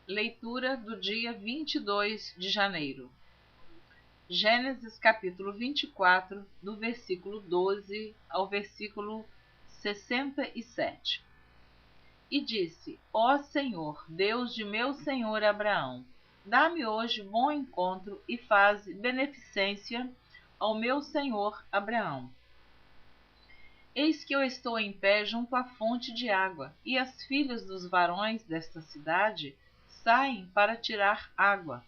Leitura do dia 22 de janeiro. Gênesis capítulo 24, do versículo 12 ao versículo 67. E disse: Ó Senhor, Deus de meu senhor Abraão, dá-me hoje bom encontro e faze beneficência ao meu senhor Abraão. Eis que eu estou em pé junto à fonte de água, e as filhas dos varões desta cidade saem para tirar água.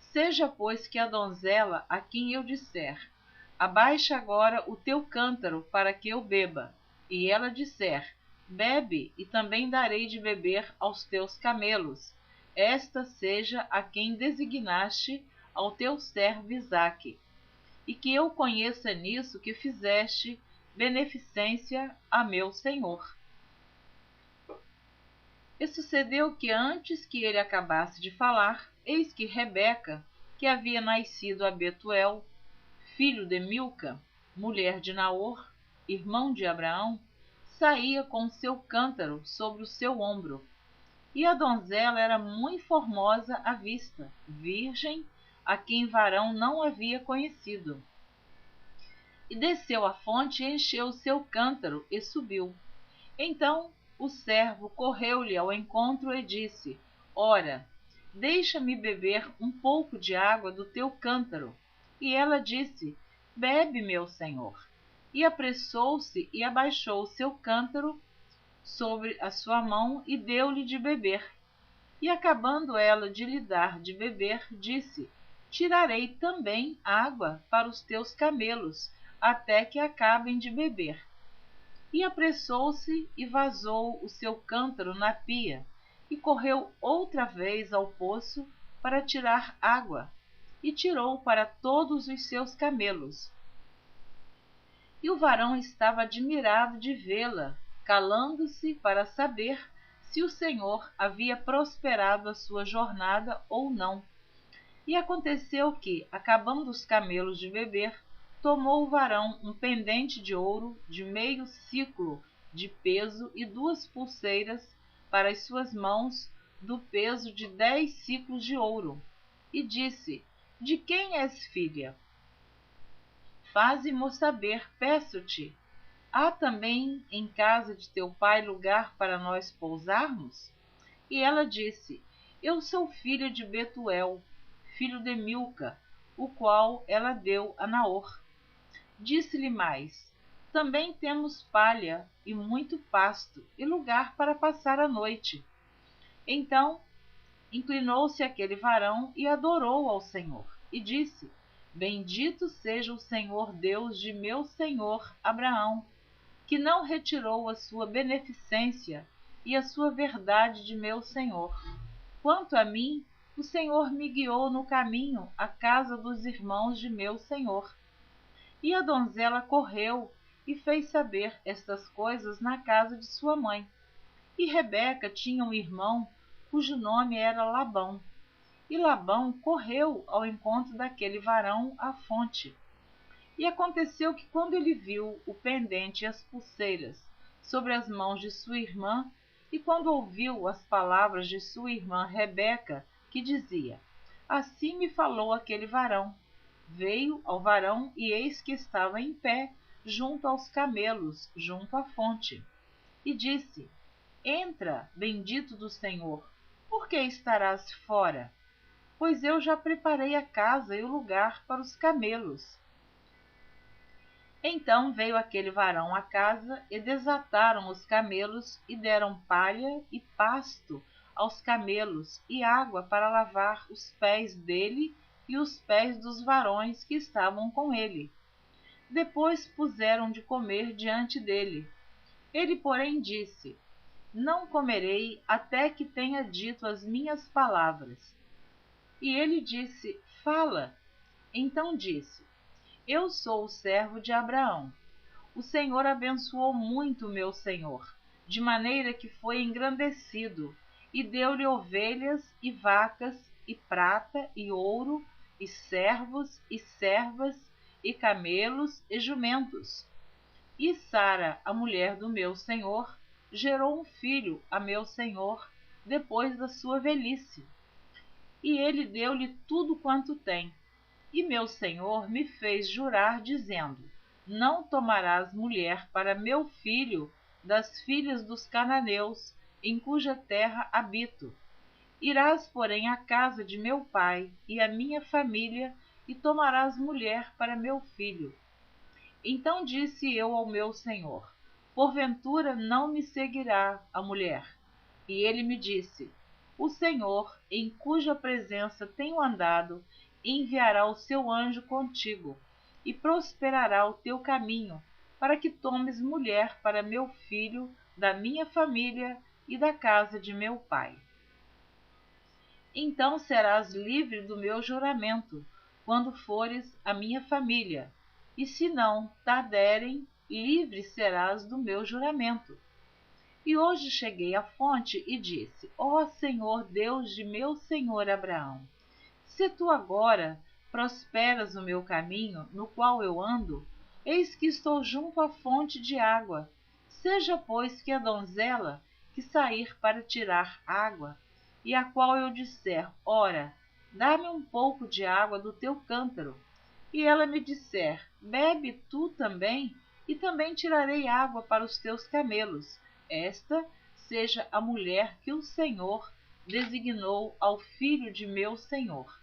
Seja, pois, que a donzela a quem eu disser: abaixa agora o teu cântaro para que eu beba, e ela disser: bebe, e também darei de beber aos teus camelos, esta seja a quem designaste ao teu servo Isaque, e que eu conheça nisso que fizeste beneficência a meu senhor. E sucedeu que antes que ele acabasse de falar, eis que Rebeca, que havia nascido a Betuel, filho de Milca, mulher de Naor, irmão de Abraão, saía com seu cântaro sobre o seu ombro. E a donzela era muito formosa à vista, virgem, a quem varão não havia conhecido. E desceu à fonte e encheu o seu cântaro e subiu. Então o servo correu-lhe ao encontro e disse: ora, deixa-me beber um pouco de água do teu cântaro. E ela disse: bebe, meu senhor. E apressou-se e abaixou o seu cântaro sobre a sua mão e deu-lhe de beber. E acabando ela de lhe dar de beber, disse: tirarei também água para os teus camelos, até que acabem de beber. E apressou-se e vazou o seu cântaro na pia, e correu outra vez ao poço para tirar água, e tirou para todos os seus camelos. E o varão estava admirado de vê-la, calando-se para saber se o Senhor havia prosperado a sua jornada ou não. E aconteceu que, acabando os camelos de beber, tomou o varão um pendente de ouro de meio siclo de peso e 2 pulseiras para as suas mãos do peso de 10 siclos de ouro. E disse: de quem és filha? Faze-mo saber, peço-te. Há também em casa de teu pai lugar para nós pousarmos? E ela disse: eu sou filha de Betuel, filho de Milca, o qual ela deu a Naor. Disse-lhe mais: também temos palha e muito pasto, e lugar para passar a noite. Então inclinou-se aquele varão e adorou ao Senhor, e disse: bendito seja o Senhor Deus de meu senhor Abraão, que não retirou a sua beneficência e a sua verdade de meu senhor. Quanto a mim, o Senhor me guiou no caminho à casa dos irmãos de meu senhor. E a donzela correu e fez saber estas coisas na casa de sua mãe. E Rebeca tinha um irmão cujo nome era Labão. E Labão correu ao encontro daquele varão à fonte. E aconteceu que, quando ele viu o pendente e as pulseiras sobre as mãos de sua irmã, e quando ouviu as palavras de sua irmã Rebeca, que dizia: assim me falou aquele varão, veio ao varão, e eis que estava em pé junto aos camelos, junto à fonte. E disse: entra, bendito do Senhor, por que estarás fora? Pois eu já preparei a casa e o lugar para os camelos. Então veio aquele varão à casa, e desataram os camelos, e deram palha e pasto aos camelos, e água para lavar os pés dele e os pés dos varões que estavam com ele. Depois puseram de comer diante dele. Ele, porém, disse: não comerei até que tenha dito as minhas palavras. E ele disse: fala. Então disse: eu sou o servo de Abraão. O Senhor abençoou muito meu senhor, de maneira que foi engrandecido, e deu-lhe ovelhas e vacas, e prata e ouro, e servos e servas, e camelos e jumentos. E Sara, a mulher do meu senhor, gerou um filho a meu senhor, depois da sua velhice. E ele deu-lhe tudo quanto tem. E meu senhor me fez jurar, dizendo: não tomarás mulher para meu filho das filhas dos cananeus, em cuja terra habito. Irás, porém, à casa de meu pai e à minha família, e tomarás mulher para meu filho. Então disse eu ao meu senhor: porventura não me seguirá a mulher? E ele me disse: o Senhor, em cuja presença tenho andado, enviará o seu anjo contigo, e prosperará o teu caminho, para que tomes mulher para meu filho, da minha família e da casa de meu pai. Então serás livre do meu juramento, quando fores à minha família, e se não tarderem, livre serás do meu juramento. E hoje cheguei à fonte e disse: ó Senhor Deus de meu senhor Abraão, se tu agora prosperas o meu caminho, no qual eu ando, eis que estou junto à fonte de água. Seja, pois, que a donzela que sair para tirar água, e a qual eu disser: ora, dá-me um pouco de água do teu cântaro, e ela me disser: bebe tu também, e também tirarei água para os teus camelos, esta seja a mulher que o Senhor designou ao filho de meu senhor.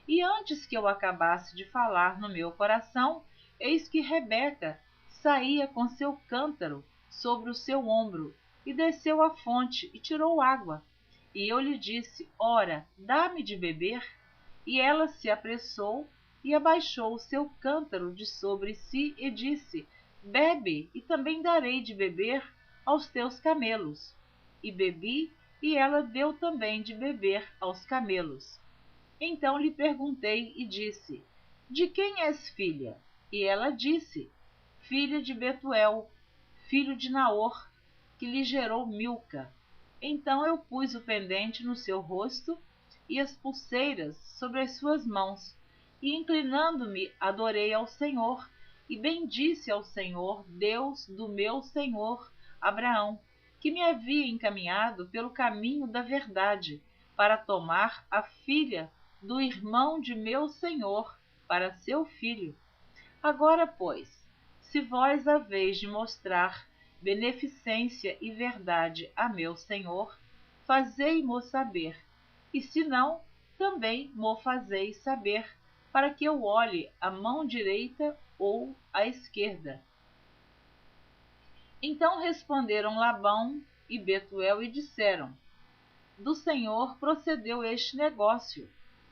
E antes que eu acabasse de falar no meu coração, eis que Rebeca saía com seu cântaro sobre o seu ombro, e desceu à fonte e tirou água. E eu lhe disse: ora, dá-me de beber. E ela se apressou e abaixou o seu cântaro de sobre si e disse: bebe, e também darei de beber aos teus camelos. E bebi, e ela deu também de beber aos camelos. Então lhe perguntei e disse: de quem és filha? E ela disse: filha de Betuel, filho de Naor, que lhe gerou Milca. Então eu pus o pendente no seu rosto e as pulseiras sobre as suas mãos, e inclinando-me adorei ao Senhor, e bendisse ao Senhor, Deus do meu senhor Abraão, que me havia encaminhado pelo caminho da verdade, para tomar a filha do irmão de meu senhor para seu filho. Agora, pois, se vós haveis de mostrar beneficência e verdade a meu senhor, fazei-mo saber, e se não, também mo fazeis saber, para que eu olhe à mão direita ou à esquerda. Então responderam Labão e Betuel e disseram: do Senhor procedeu este negócio,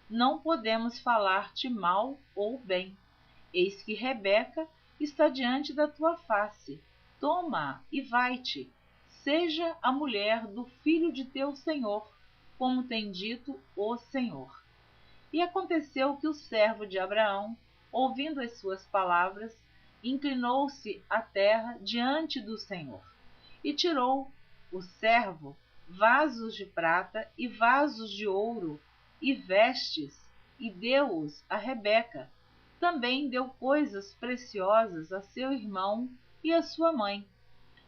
não podemos falar-te mal ou bem. Eis que Rebeca está diante da tua face, toma-a e vai-te, seja a mulher do filho de teu senhor, como tem dito o Senhor. E aconteceu que o servo de Abraão, ouvindo as suas palavras, inclinou-se à terra diante do Senhor, e tirou o servo vasos de prata e vasos de ouro e vestes, e deu-os a Rebeca. Também deu coisas preciosas a seu irmão e a sua mãe.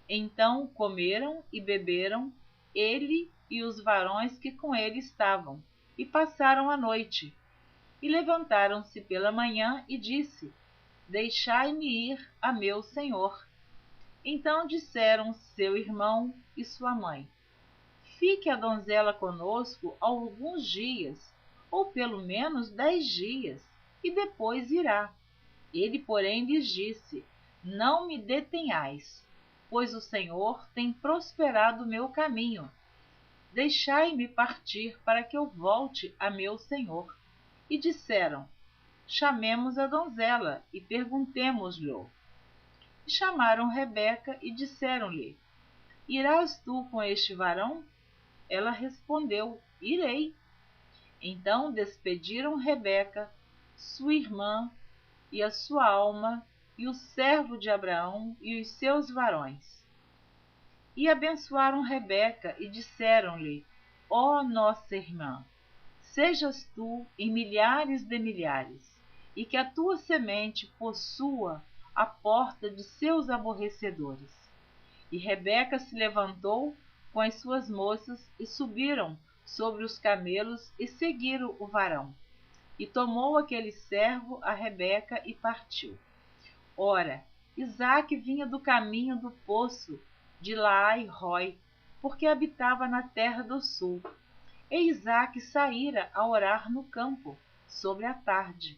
Então comeram e beberam, ele e os varões que com ele estavam, e passaram a noite. E levantaram-se pela manhã e disse: deixai-me ir a meu senhor. Então disseram seu irmão e sua mãe: fique a donzela conosco alguns dias, ou pelo menos 10 dias, e depois irá. Ele, porém, lhes disse: não me detenhais, pois o Senhor tem prosperado o meu caminho. Deixai-me partir para que eu volte a meu senhor. E disseram: chamemos a donzela e perguntemo-lhe. E chamaram Rebeca e disseram-lhe: irás tu com este varão? Ela respondeu: irei. Então despediram Rebeca, sua irmã, e a sua alma, e o servo de Abraão e os seus varões. E abençoaram Rebeca e disseram-lhe: ó nossa irmã, sejas tu em milhares de milhares, e que a tua semente possua a porta de seus aborrecedores. E Rebeca se levantou, com as suas moças e subiram sobre os camelos e seguiram o varão. E tomou aquele servo a Rebeca e partiu. Ora, Isaque vinha do caminho do poço de Laai-Rói, porque habitava na terra do sul. E Isaque saíra a orar no campo, sobre a tarde.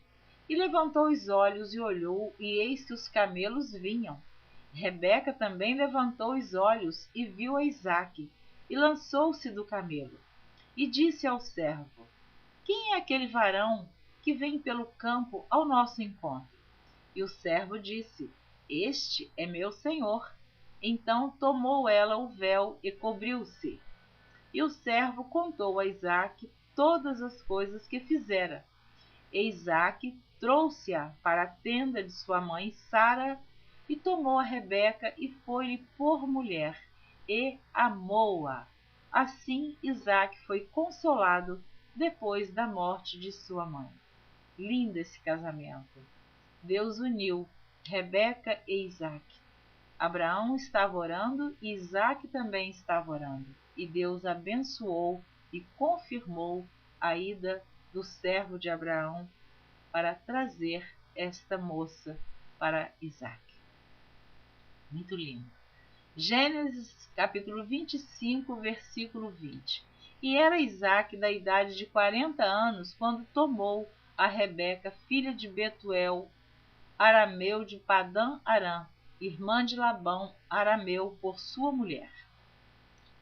E levantou os olhos e olhou, e eis que os camelos vinham. Rebeca também levantou os olhos e viu a Isaque, e lançou-se do camelo. E disse ao servo: Quem é aquele varão que vem pelo campo ao nosso encontro? E o servo disse: Este é meu senhor. Então tomou ela o véu e cobriu-se. E o servo contou a Isaque todas as coisas que fizera. E Isaque trouxe-a para a tenda de sua mãe Sara, e tomou a Rebeca e foi-lhe por mulher, e amou-a. Assim Isaque foi consolado depois da morte de sua mãe. Lindo esse casamento. Deus uniu Rebeca e Isaque. Abraão estava orando e Isaque também estava orando. E Deus abençoou e confirmou a ida do servo de Abraão para trazer esta moça para Isaque. Muito lindo. Gênesis capítulo 25, versículo 20. E era Isaque da idade de 40 anos quando tomou a Rebeca, filha de Betuel, arameu de Padã-Arã, irmã de Labão, arameu, por sua mulher.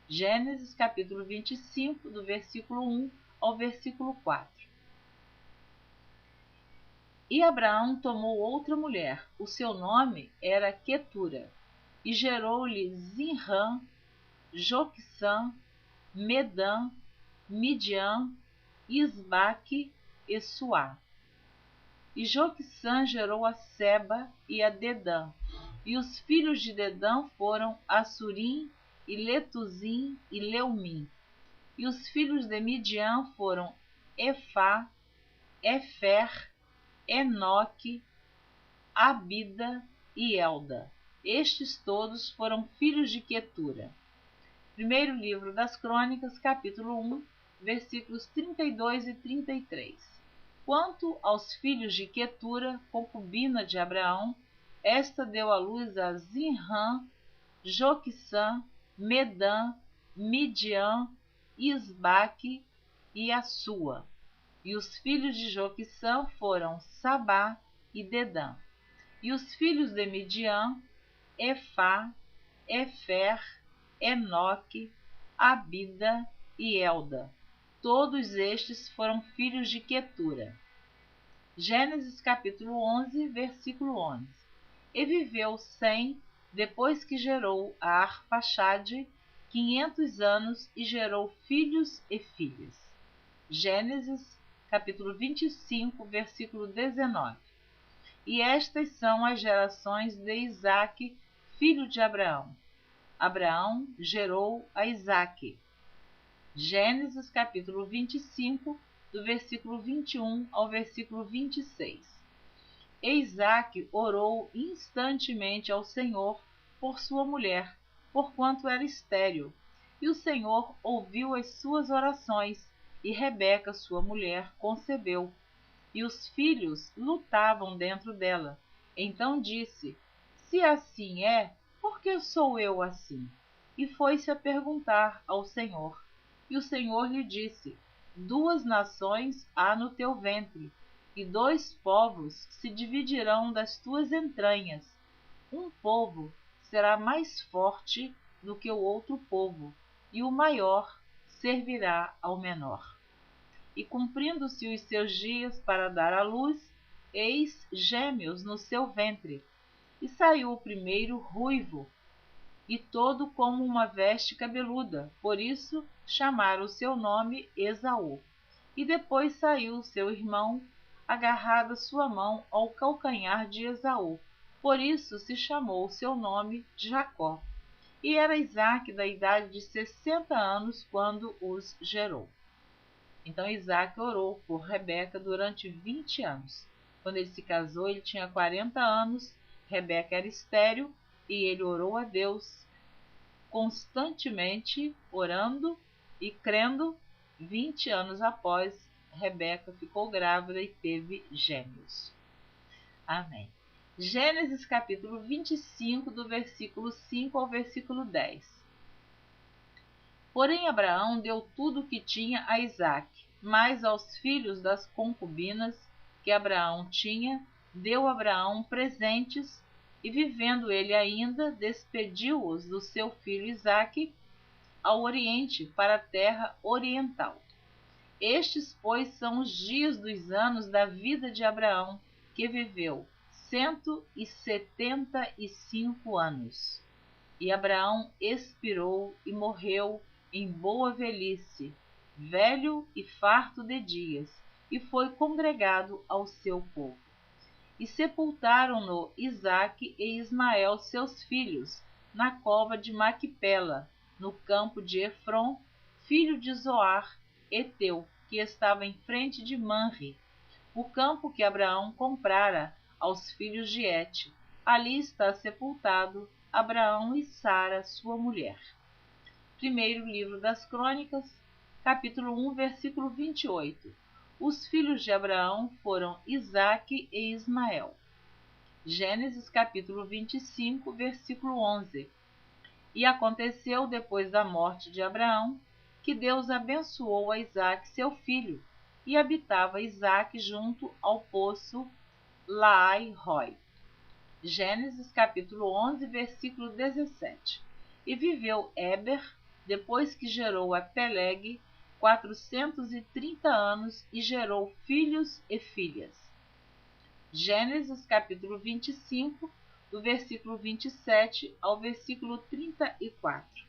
Gênesis capítulo 25, do versículo 1 ao versículo 4. E Abraão tomou outra mulher, o seu nome era Quetura, e gerou-lhe Zinrã, Joquissã, Medã, Midian, Isbaque e Suá. E Joquissã gerou a Seba e a Dedã. E os filhos de Dedã foram Assurim, e Letuzim e Leumim. E os filhos de Midian foram Efá, Efer, Enoque, Abida e Elda. Estes todos foram filhos de Quetura. Primeiro livro das Crônicas, capítulo 1, versículos 32 e 33. Quanto aos filhos de Quetura, concubina de Abraão, esta deu à luz a Zinrã, Joquissã, Medã, Midian, Isbaque e a Sua. E os filhos de Joquissã foram Sabá e Dedã. E os filhos de Midian, Efá, Efer, Enoque, Abida e Elda. Todos estes foram filhos de Quetura. Gênesis capítulo 11, versículo 11. E viveu Sem, depois que gerou a Arfaxade, 500 anos, e gerou filhos e filhas. Gênesis capítulo 25, versículo 19. E estas são as gerações de Isaque, filho de Abraão. Abraão gerou a Isaque. Gênesis capítulo 25, do versículo 21 ao versículo 26. E Isaque orou instantemente ao Senhor por sua mulher, porquanto era estéril. E o Senhor ouviu as suas orações, e Rebeca, sua mulher, concebeu. E os filhos lutavam dentro dela. Então disse: Se assim é, por que sou eu assim? E foi-se a perguntar ao Senhor. E o Senhor lhe disse: 2 nações há no teu ventre, e 2 povos se dividirão das tuas entranhas. Um povo será mais forte do que o outro povo, e o maior servirá ao menor. E cumprindo-se os seus dias para dar à luz, eis gêmeos no seu ventre. E saiu o primeiro ruivo, e todo como uma veste cabeluda, por isso chamaram o seu nome Esaú. E depois saiu seu irmão, agarrada sua mão ao calcanhar de Esaú, por isso se chamou o seu nome Jacó. E era Isaque da idade de 60 anos quando os gerou. Então Isaque orou por Rebeca durante 20 anos. Quando ele se casou, ele tinha 40 anos, Rebeca era estéril, e ele orou a Deus constantemente orando e crendo. 20 anos após, Rebeca ficou grávida e teve gêmeos. Amém. Gênesis capítulo 25, do versículo 5 ao versículo 10. Porém Abraão deu tudo o que tinha a Isaque, mas aos filhos das concubinas que Abraão tinha, deu Abraão presentes, e vivendo ele ainda, despediu-os do seu filho Isaque ao oriente, para a terra oriental. Estes, pois, são os dias dos anos da vida de Abraão, que viveu 175 anos. E Abraão expirou e morreu em boa velhice, velho e farto de dias, e foi congregado ao seu povo. E sepultaram-no Isaque e Ismael, seus filhos, na cova de Maquipela, no campo de Efron, filho de Zoar, heteu, que estava em frente de Manre, o campo que Abraão comprara aos filhos de Et. Ali está sepultado Abraão e Sara, sua mulher. Primeiro livro das Crônicas, capítulo 1, versículo 28. Os filhos de Abraão foram Isaque e Ismael. Gênesis capítulo 25, versículo 11. E aconteceu depois da morte de Abraão, que Deus abençoou a Isaque seu filho, e habitava Isaque junto ao poço Laai-Roi. Gênesis capítulo 11, versículo 17. E viveu Éber, depois que gerou a Peleg, 430 anos, e gerou filhos e filhas. Gênesis capítulo 25, do versículo 27 ao versículo 34.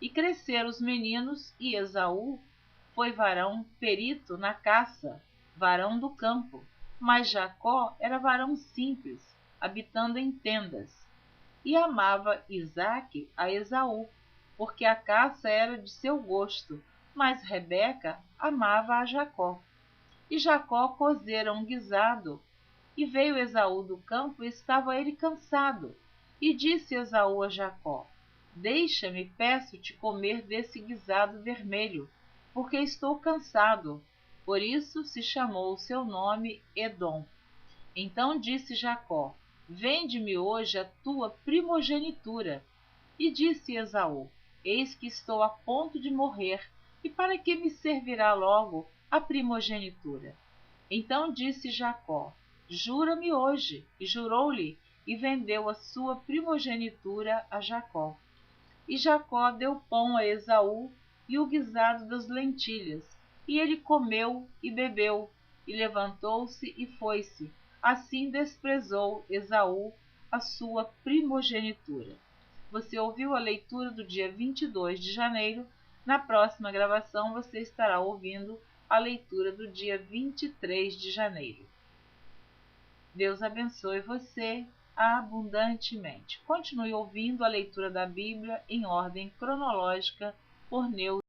E cresceram os meninos, e Esaú foi varão perito na caça, varão do campo, mas Jacó era varão simples, habitando em tendas. E amava Isaque a Esaú, porque a caça era de seu gosto, mas Rebeca amava a Jacó. E Jacó cozera um guisado, e veio Esaú do campo, e estava ele cansado. E disse Esaú a Jacó: Deixa-me, peço-te, comer desse guisado vermelho, porque estou cansado. Por isso se chamou o seu nome Edom. Então disse Jacó: Vende-me hoje a tua primogenitura. E disse Esaú: Eis que estou a ponto de morrer, e para que me servirá logo a primogenitura? Então disse Jacó: Jura-me hoje. E jurou-lhe, e vendeu a sua primogenitura a Jacó. E Jacó deu pão a Esaú e o guisado das lentilhas, e ele comeu e bebeu, e levantou-se e foi-se. Assim desprezou Esaú a sua primogenitura. Você ouviu a leitura do dia 22 de janeiro. Na próxima gravação você estará ouvindo a leitura do dia 23 de janeiro. Deus abençoe você abundantemente. Continue ouvindo a leitura da Bíblia em ordem cronológica por Neuza.